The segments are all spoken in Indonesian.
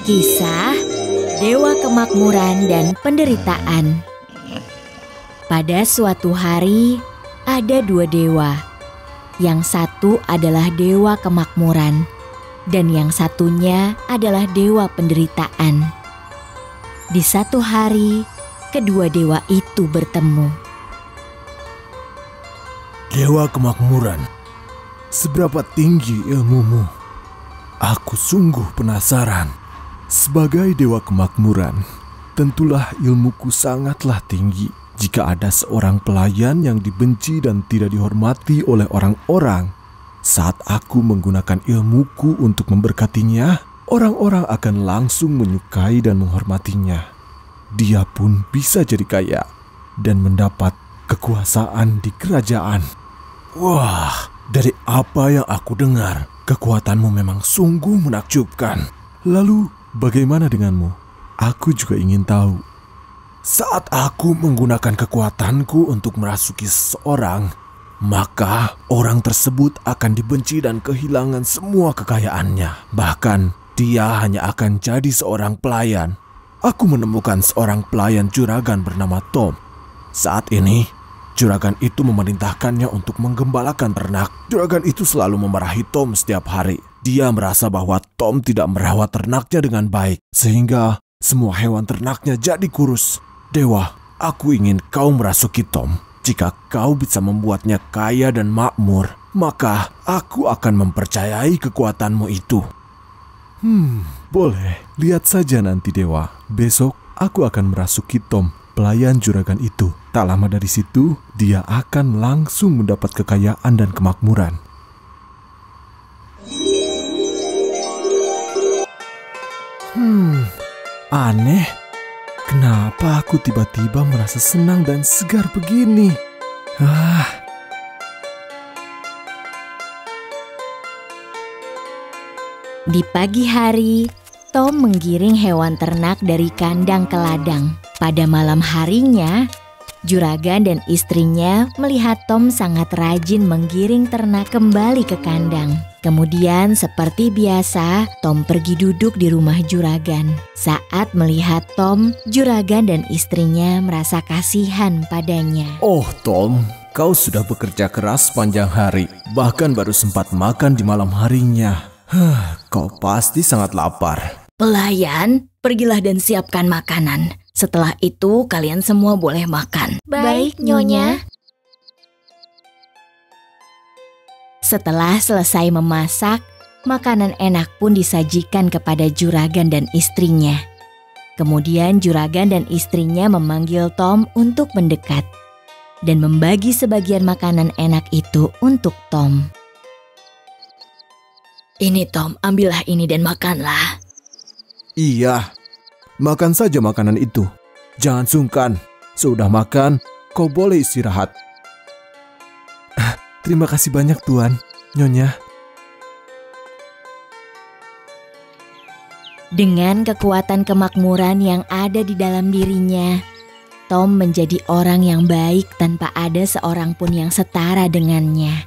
Kisah Dewa Kemakmuran dan Penderitaan. Pada suatu hari, ada dua dewa. Yang satu adalah Dewa Kemakmuran, dan yang satunya adalah Dewa Penderitaan. Di satu hari, kedua dewa itu bertemu. Dewa Kemakmuran, seberapa tinggi ilmumu? Aku sungguh penasaran. Sebagai Dewa Kemakmuran, tentulah ilmuku sangatlah tinggi. Jika ada seorang pelayan yang dibenci dan tidak dihormati oleh orang-orang, saat aku menggunakan ilmuku untuk memberkatinya, orang-orang akan langsung menyukai dan menghormatinya. Dia pun bisa jadi kaya dan mendapat kekuasaan di kerajaan. Wah, dari apa yang aku dengar, kekuatanmu memang sungguh menakjubkan. Lalu, bagaimana denganmu? Aku juga ingin tahu. Saat aku menggunakan kekuatanku untuk merasuki seseorang, maka orang tersebut akan dibenci dan kehilangan semua kekayaannya. Bahkan, dia hanya akan jadi seorang pelayan. Aku menemukan seorang pelayan juragan bernama Tom. Saat ini, juragan itu memerintahkannya untuk menggembalakan ternak. Juragan itu selalu memarahi Tom setiap hari. Dia merasa bahwa Tom tidak merawat ternaknya dengan baik, sehingga semua hewan ternaknya jadi kurus. Dewa, aku ingin kau merasuki Tom. Jika kau bisa membuatnya kaya dan makmur, maka aku akan mempercayai kekuatanmu itu. Boleh. Lihat saja nanti, Dewa. Besok aku akan merasuki Tom, pelayan juragan itu. Tak lama dari situ, dia akan langsung mendapat kekayaan dan kemakmuran. Aneh. Kenapa aku tiba-tiba merasa senang dan segar begini? Di pagi hari, Tom menggiring hewan ternak dari kandang ke ladang. Pada malam harinya, juragan dan istrinya melihat Tom sangat rajin menggiring ternak kembali ke kandang. Kemudian seperti biasa, Tom pergi duduk di rumah juragan. Saat melihat Tom, juragan dan istrinya merasa kasihan padanya. Oh Tom, kau sudah bekerja keras sepanjang hari, bahkan baru sempat makan di malam harinya. Kau pasti sangat lapar. Pelayan, pergilah dan siapkan makanan. Setelah itu kalian semua boleh makan. Baik, Nyonya. Setelah selesai memasak, makanan enak pun disajikan kepada juragan dan istrinya. Kemudian juragan dan istrinya memanggil Tom untuk mendekat dan membagi sebagian makanan enak itu untuk Tom. Ini Tom, ambillah ini dan makanlah. Iya, makan saja makanan itu. Jangan sungkan. Sudah makan, kau boleh istirahat. Terima kasih banyak Tuan, Nyonya. Dengan kekuatan kemakmuran yang ada di dalam dirinya, Tom menjadi orang yang baik tanpa ada seorang pun yang setara dengannya.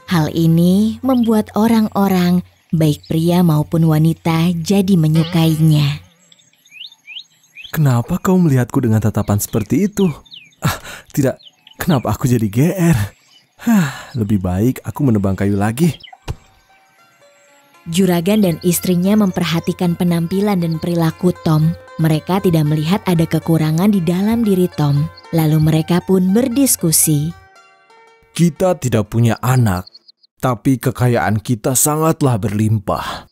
Hal ini membuat orang-orang, baik pria maupun wanita, jadi menyukainya. Kenapa kau melihatku dengan tatapan seperti itu? Tidak, kenapa aku jadi GR? Lebih baik aku menebang kayu lagi. Juragan dan istrinya memperhatikan penampilan dan perilaku Tom. Mereka tidak melihat ada kekurangan di dalam diri Tom. Lalu mereka pun berdiskusi. Kita tidak punya anak, tapi kekayaan kita sangatlah berlimpah.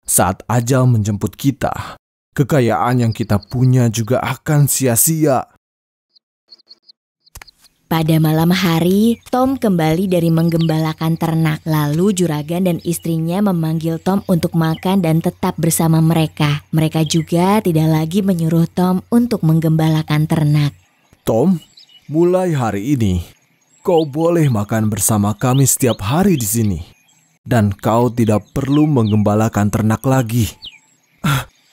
Saat ajal menjemput kita, kekayaan yang kita punya juga akan sia-sia. Pada malam hari, Tom kembali dari menggembalakan ternak. Lalu juragan dan istrinya memanggil Tom untuk makan dan tetap bersama mereka. Mereka juga tidak lagi menyuruh Tom untuk menggembalakan ternak. Tom, mulai hari ini, kau boleh makan bersama kami setiap hari di sini. Dan kau tidak perlu menggembalakan ternak lagi.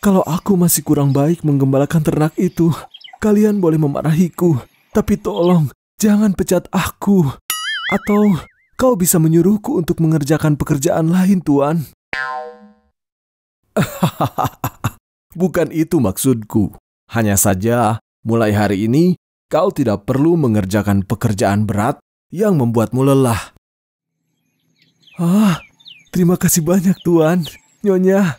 Kalau aku masih kurang baik menggembalakan ternak itu, kalian boleh memarahiku. Tapi tolong, jangan pecat aku. Atau kau bisa menyuruhku untuk mengerjakan pekerjaan lain, Tuan. Bukan itu maksudku. Hanya saja, mulai hari ini, kau tidak perlu mengerjakan pekerjaan berat yang membuatmu lelah. Terima kasih banyak Tuan, Nyonya.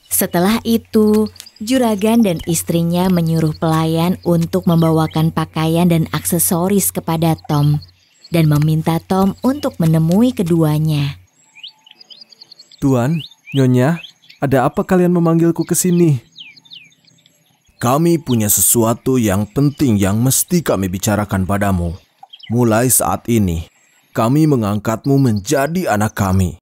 Setelah itu, juragan dan istrinya menyuruh pelayan untuk membawakan pakaian dan aksesoris kepada Tom dan meminta Tom untuk menemui keduanya. Tuan, Nyonya, ada apa kalian memanggilku ke sini? Kami punya sesuatu yang penting yang mesti kami bicarakan padamu. Mulai saat ini, kami mengangkatmu menjadi anak kami.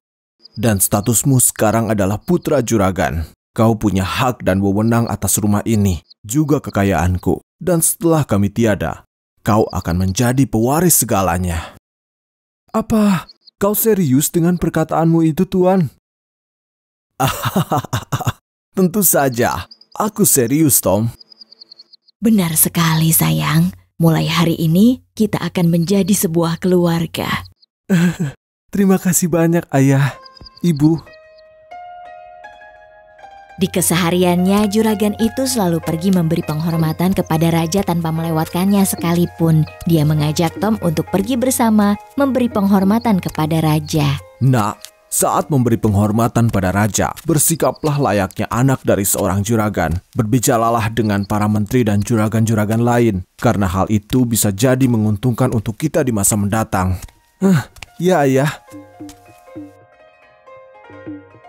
Dan statusmu sekarang adalah putra juragan. Kau punya hak dan wewenang atas rumah ini, juga kekayaanku. Dan setelah kami tiada, kau akan menjadi pewaris segalanya. Apa? Kau serius dengan perkataanmu itu, Tuan? Tentu saja, aku serius, Tom. Benar sekali, sayang. Mulai hari ini, kita akan menjadi sebuah keluarga. Terima kasih banyak, Ayah, Ibu. Di kesehariannya, juragan itu selalu pergi memberi penghormatan kepada raja tanpa melewatkannya sekalipun. Dia mengajak Tom untuk pergi bersama memberi penghormatan kepada raja. Nak, saat memberi penghormatan pada raja, bersikaplah layaknya anak dari seorang juragan. Berbicaralah dengan para menteri dan juragan-juragan lain, karena hal itu bisa jadi menguntungkan untuk kita di masa mendatang. Ya, Ayah.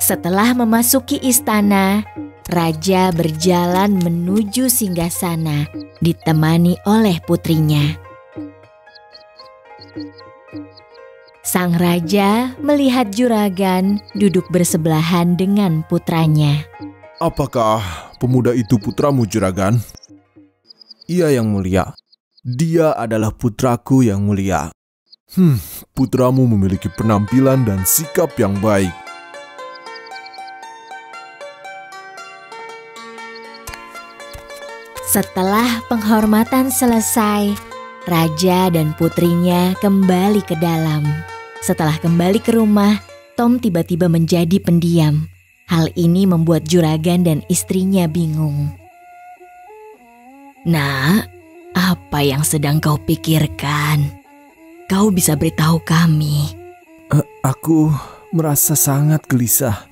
Setelah memasuki istana, raja berjalan menuju singgasana, ditemani oleh putrinya. Sang raja melihat juragan duduk bersebelahan dengan putranya. Apakah pemuda itu putramu, juragan? Iya, yang mulia. Dia adalah putraku yang mulia. Putramu memiliki penampilan dan sikap yang baik. Setelah penghormatan selesai, raja dan putrinya kembali ke dalam. Setelah kembali ke rumah, Tom tiba-tiba menjadi pendiam. Hal ini membuat juragan dan istrinya bingung. Nak, apa yang sedang kau pikirkan? Kau bisa beritahu kami. Aku merasa sangat gelisah.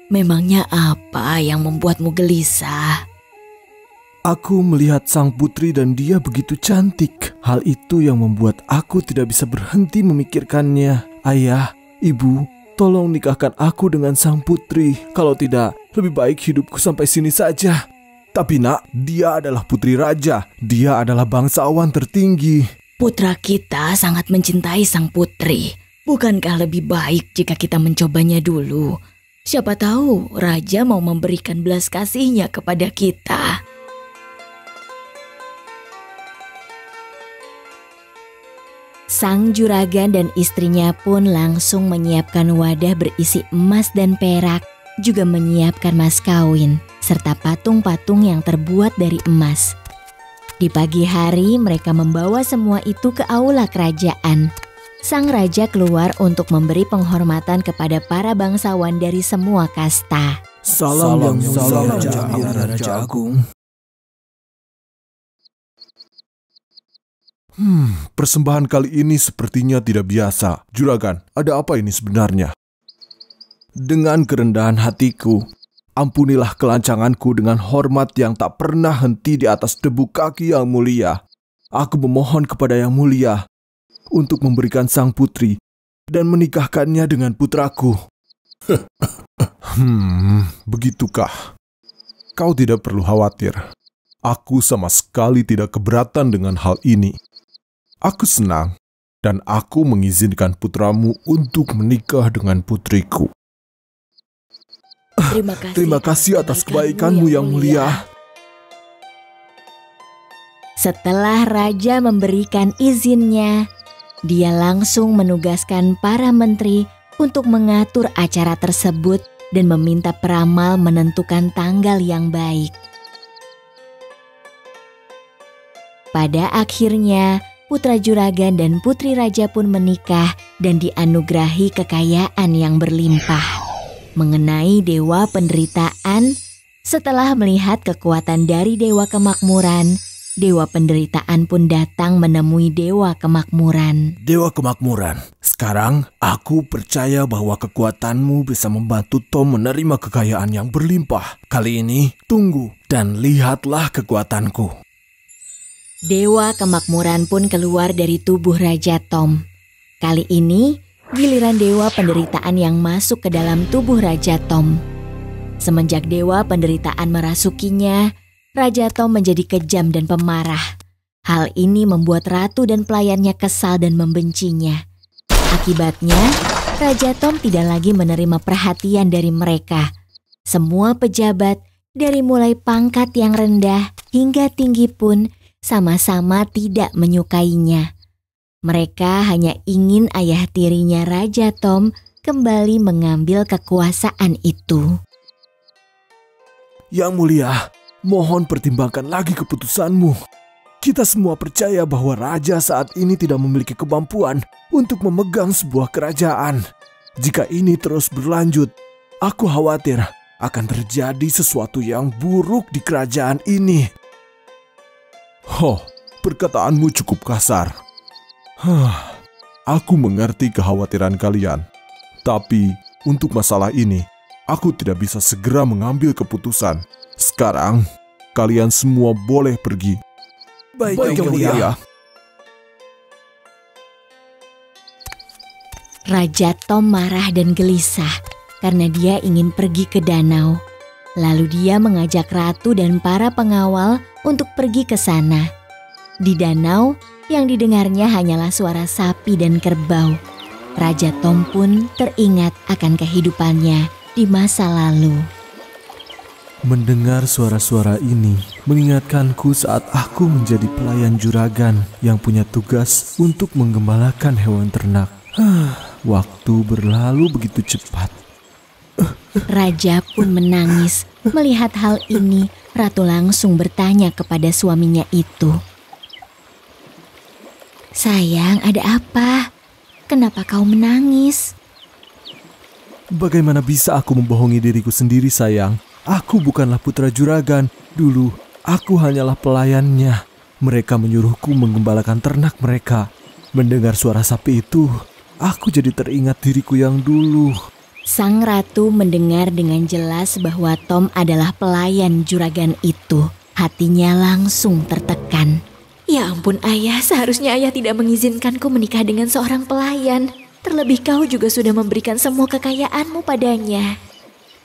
Memangnya apa yang membuatmu gelisah? Aku melihat sang putri dan dia begitu cantik. Hal itu yang membuat aku tidak bisa berhenti memikirkannya. Ayah, Ibu, tolong nikahkan aku dengan sang putri. Kalau tidak, lebih baik hidupku sampai sini saja. Tapi nak, dia adalah putri raja. Dia adalah bangsawan tertinggi. Putra kita sangat mencintai sang putri. Bukankah lebih baik jika kita mencobanya dulu? Siapa tahu raja mau memberikan belas kasihnya kepada kita. Sang juragan dan istrinya pun langsung menyiapkan wadah berisi emas dan perak, juga menyiapkan mas kawin, serta patung-patung yang terbuat dari emas. Di pagi hari mereka membawa semua itu ke aula kerajaan. Sang raja keluar untuk memberi penghormatan kepada para bangsawan dari semua kasta. Salam Raja Agung. Persembahan kali ini sepertinya tidak biasa. Juragan, ada apa ini sebenarnya? Dengan kerendahan hatiku, ampunilah kelancanganku dengan hormat yang tak pernah henti di atas debu kaki yang mulia. Aku memohon kepada yang mulia untuk memberikan sang putri dan menikahkannya dengan putraku. Begitukah? Kau tidak perlu khawatir. Aku sama sekali tidak keberatan dengan hal ini. Aku senang dan aku mengizinkan putramu untuk menikah dengan putriku. Terima kasih atas kebaikanmu yang mulia. Setelah raja memberikan izinnya, dia langsung menugaskan para menteri untuk mengatur acara tersebut dan meminta peramal menentukan tanggal yang baik. Pada akhirnya, putra juragan dan putri raja pun menikah dan dianugerahi kekayaan yang berlimpah. mengenai dewa penderitaan. Setelah melihat kekuatan dari dewa kemakmuran, dewa penderitaan pun datang menemui dewa kemakmuran. Dewa kemakmuran, sekarang aku percaya bahwa kekuatanmu bisa membantu Tom menerima kekayaan yang berlimpah. Kali ini, tunggu dan lihatlah kekuatanku. Dewa kemakmuran pun keluar dari tubuh Raja Tom. Kali ini, giliran dewa penderitaan yang masuk ke dalam tubuh Raja Tom. Semenjak dewa penderitaan merasukinya, Raja Tom menjadi kejam dan pemarah. Hal ini membuat ratu dan pelayannya kesal dan membencinya. Akibatnya, Raja Tom tidak lagi menerima perhatian dari mereka. Semua pejabat, dari mulai pangkat yang rendah hingga tinggi pun, sama-sama tidak menyukainya. Mereka hanya ingin ayah tirinya Raja Tom kembali mengambil kekuasaan itu. Yang mulia, mohon pertimbangkan lagi keputusanmu. Kita semua percaya bahwa raja saat ini tidak memiliki kemampuan untuk memegang sebuah kerajaan. Jika ini terus berlanjut, aku khawatir akan terjadi sesuatu yang buruk di kerajaan ini. Perkataanmu cukup kasar. Aku mengerti kekhawatiran kalian. Tapi untuk masalah ini, aku tidak bisa segera mengambil keputusan. Sekarang, kalian semua boleh pergi. Baik, Yang Mulia. Raja Tom marah dan gelisah karena dia ingin pergi ke danau. Lalu dia mengajak ratu dan para pengawal untuk pergi ke sana. Di danau, yang didengarnya hanyalah suara sapi dan kerbau. Raja Tom pun teringat akan kehidupannya di masa lalu. Mendengar suara-suara ini mengingatkanku saat aku menjadi pelayan juragan yang punya tugas untuk menggembalakan hewan ternak. Waktu berlalu begitu cepat. Raja pun menangis. Melihat hal ini, ratu langsung bertanya kepada suaminya itu. "Sayang, ada apa? Kenapa kau menangis?" Bagaimana bisa aku membohongi diriku sendiri, sayang? Aku bukanlah putra juragan. Dulu, aku hanyalah pelayannya. Mereka menyuruhku menggembalakan ternak mereka. Mendengar suara sapi itu, aku jadi teringat diriku yang dulu. Sang ratu mendengar dengan jelas bahwa Tom adalah pelayan juragan itu. Hatinya langsung tertekan. "Ya ampun ayah, seharusnya ayah tidak mengizinkanku menikah dengan seorang pelayan. Terlebih kau juga sudah memberikan semua kekayaanmu padanya."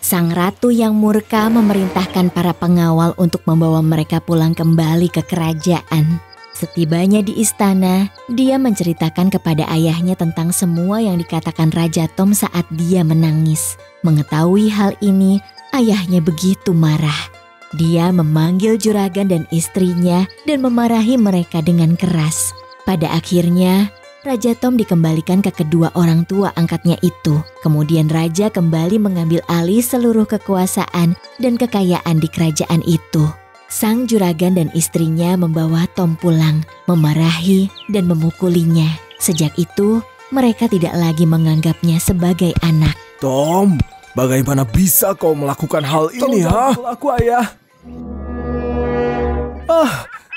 Sang ratu yang murka memerintahkan para pengawal untuk membawa mereka pulang kembali ke kerajaan. Setibanya di istana, dia menceritakan kepada ayahnya tentang semua yang dikatakan Raja Tom saat dia menangis. Mengetahui hal ini, ayahnya begitu marah. Dia memanggil juragan dan istrinya dan memarahi mereka dengan keras. Pada akhirnya, Raja Tom dikembalikan ke kedua orang tua angkatnya itu. Kemudian raja kembali mengambil alih seluruh kekuasaan dan kekayaan di kerajaan itu. Sang juragan dan istrinya membawa Tom pulang, memarahi dan memukulinya. Sejak itu, mereka tidak lagi menganggapnya sebagai anak. Tom, bagaimana bisa kau melakukan hal ini, ha? Aku, ayah.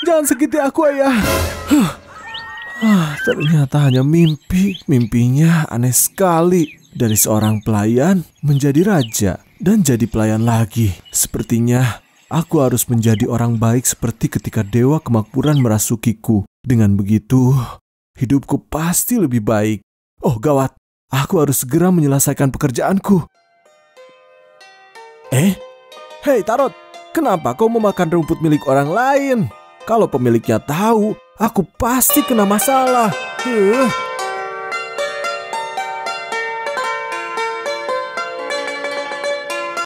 Jangan sakiti aku, ayah. Ternyata hanya mimpi. Mimpinya aneh sekali. Dari seorang pelayan menjadi raja dan jadi pelayan lagi. Sepertinya aku harus menjadi orang baik seperti ketika dewa kemakmuran merasukiku. Dengan begitu, hidupku pasti lebih baik. Oh gawat, aku harus segera menyelesaikan pekerjaanku. Hei Tarot, kenapa kau memakan rumput milik orang lain? Kalau pemiliknya tahu, aku pasti kena masalah.